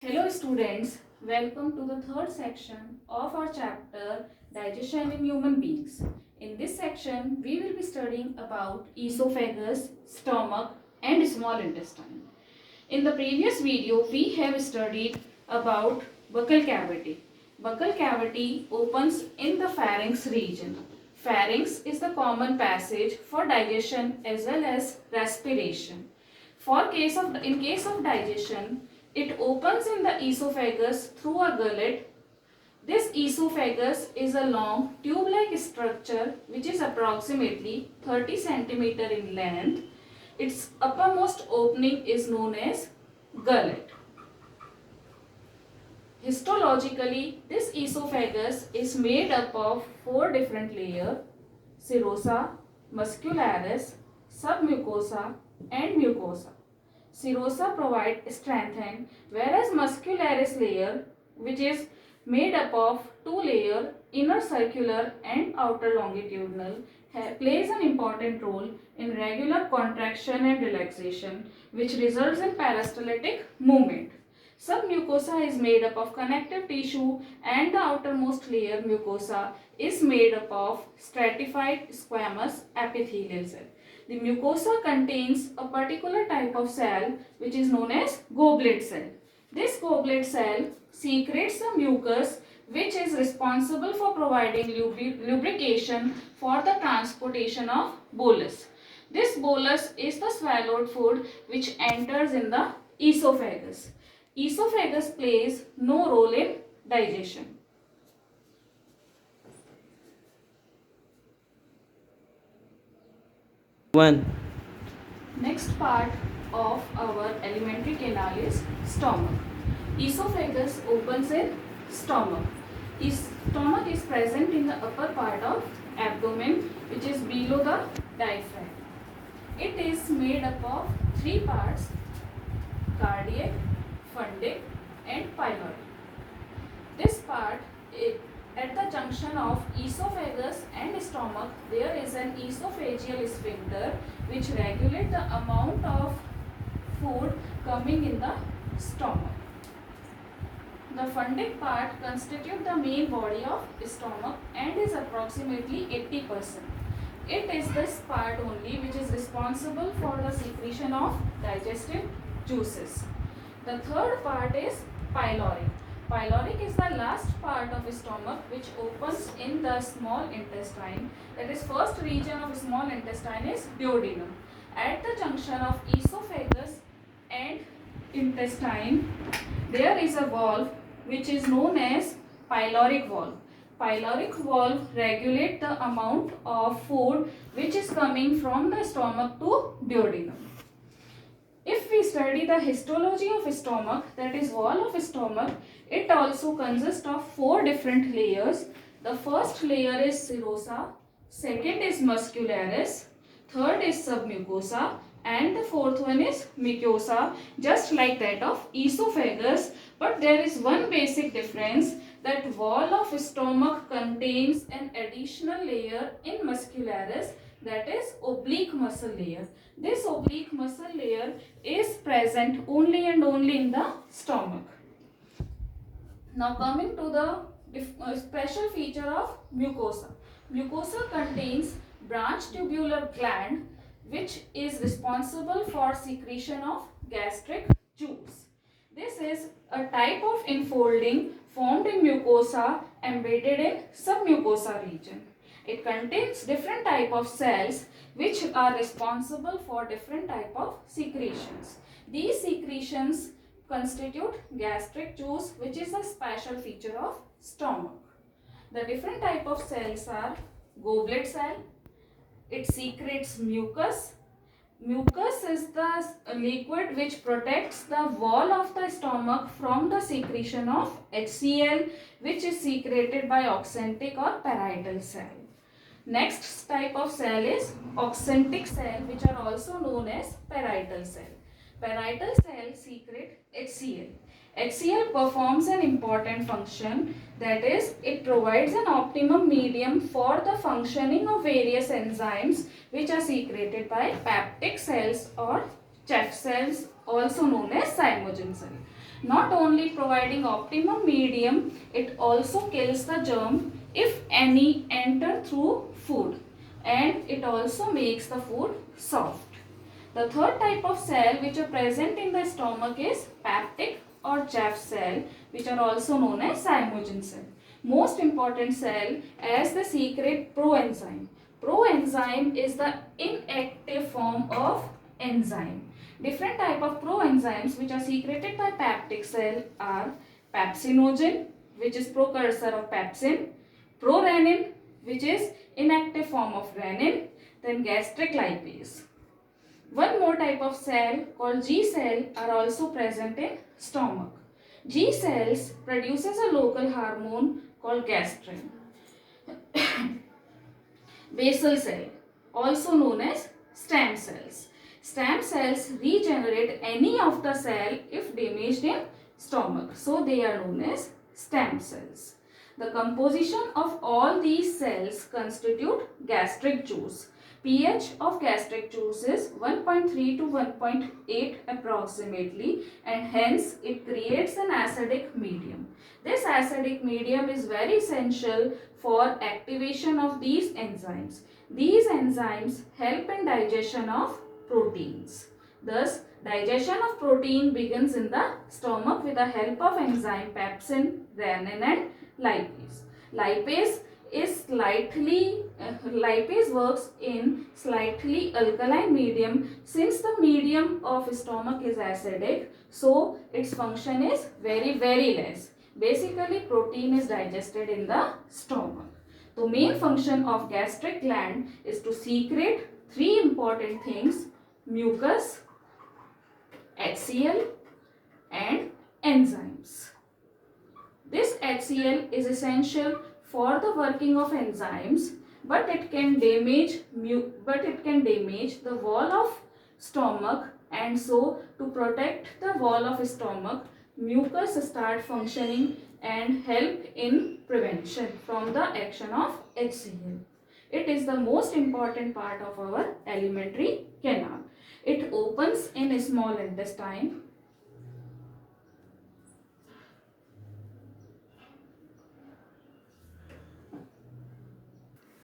Hello students, welcome to the third section of our chapter Digestion in Human Beings. In this section, we will be studying about esophagus, stomach and small intestine. In the previous video, we have studied about buccal cavity. Buccal cavity opens in the pharynx region. Pharynx is the common passage for digestion as well as respiration. In case of digestion, it opens in the esophagus through a gullet. This esophagus is a long tube-like structure which is approximately 30 centimeter in length. Its uppermost opening is known as gullet. Histologically, this esophagus is made up of four different layers: serosa, muscularis, submucosa and mucosa. Serosa provide strength, whereas muscularis layer, which is made up of two layers, inner circular and outer longitudinal, plays an important role in regular contraction and relaxation, which results in peristaltic movement. Submucosa is made up of connective tissue and the outermost layer mucosa is made up of stratified squamous epithelial cell. The mucosa contains a particular type of cell which is known as goblet cell. This goblet cell secretes the mucus which is responsible for providing lubrication for the transportation of bolus. This bolus is the swallowed food which enters in the esophagus. Esophagus plays no role in digestion. One. Next part of our alimentary canal is stomach. Esophagus opens in stomach. Stomach is present in the upper part of abdomen, which is below the diaphragm. It is made up of three parts: cardiac, fundic and pyloric. This part, at the junction of esophagus and stomach, there is an esophageal sphincter which regulates the amount of food coming in the stomach. The fundic part constitutes the main body of stomach and is approximately 80%. It is this part only which is responsible for the secretion of digestive juices. The third part is pyloric. Pyloric is the last part of stomach which opens in the small intestine. That is, first region of small intestine is duodenum. At the junction of esophagus and intestine, there is a valve which is known as pyloric valve. Pyloric valve regulates the amount of food which is coming from the stomach to duodenum. If we study the histology of stomach, that is wall of stomach, it also consists of four different layers. The first layer is serosa, second is muscularis, third is submucosa and the fourth one is mucosa, just like that of esophagus. But there is one basic difference, that wall of stomach contains an additional layer in muscularis, that is oblique muscle layer. This oblique muscle layer is present only and only in the stomach. Now coming to the special feature of mucosa. Mucosa contains branch tubular gland which is responsible for secretion of gastric juice. This is a type of infolding formed in mucosa embedded in submucosa region. It contains different type of cells which are responsible for different type of secretions. These secretions constitute gastric juice, which is a special feature of stomach. The different type of cells are goblet cell. It secretes mucus. Mucus is the liquid which protects the wall of the stomach from the secretion of HCl, which is secreted by oxyntic or parietal cell. Next type of cell is oxyntic cell, which are also known as parietal cell. Parietal cell secrete HCl. HCl performs an important function, that is, it provides an optimum medium for the functioning of various enzymes which are secreted by peptic cells or Chef cells, also known as zymogen cell. Not only providing optimum medium, it also kills the germ if any enter through food, and it also makes the food soft. The third type of cell which are present in the stomach is peptic or Jeffs cell, which are also known as zymogen cell. Most important cell as the secret proenzyme. Proenzyme is the inactive form of enzyme. Different type of proenzymes which are secreted by peptic cell are pepsinogen, which is precursor of pepsin, prorenin, which is inactive form of renin, then gastric lipase. One more type of cell called G cell are also present in stomach. G cells produces a local hormone called gastrin. Basal cell, also known as stem cells. Stem cells regenerate any of the cell if damaged in stomach. So they are known as stem cells. The composition of all these cells constitute gastric juice. pH of gastric juice is 1.3 to 1.8 approximately, and hence it creates an acidic medium. This acidic medium is very essential for activation of these enzymes. These enzymes help in digestion of proteins. Thus, digestion of protein begins in the stomach with the help of enzyme pepsin, renin and lipase. Lipase works in slightly alkaline medium. Since the medium of stomach is acidic, so its function is very less. Basically, protein is digested in the stomach. The main function of gastric gland is to secrete three important things: mucus, HCl and enzymes. This HCl is essential for the working of enzymes, but it can damage the wall of stomach, and so to protect the wall of stomach, mucus start functioning and help in prevention from the action of HCl. It is the most important part of our alimentary canal. It opens in small intestine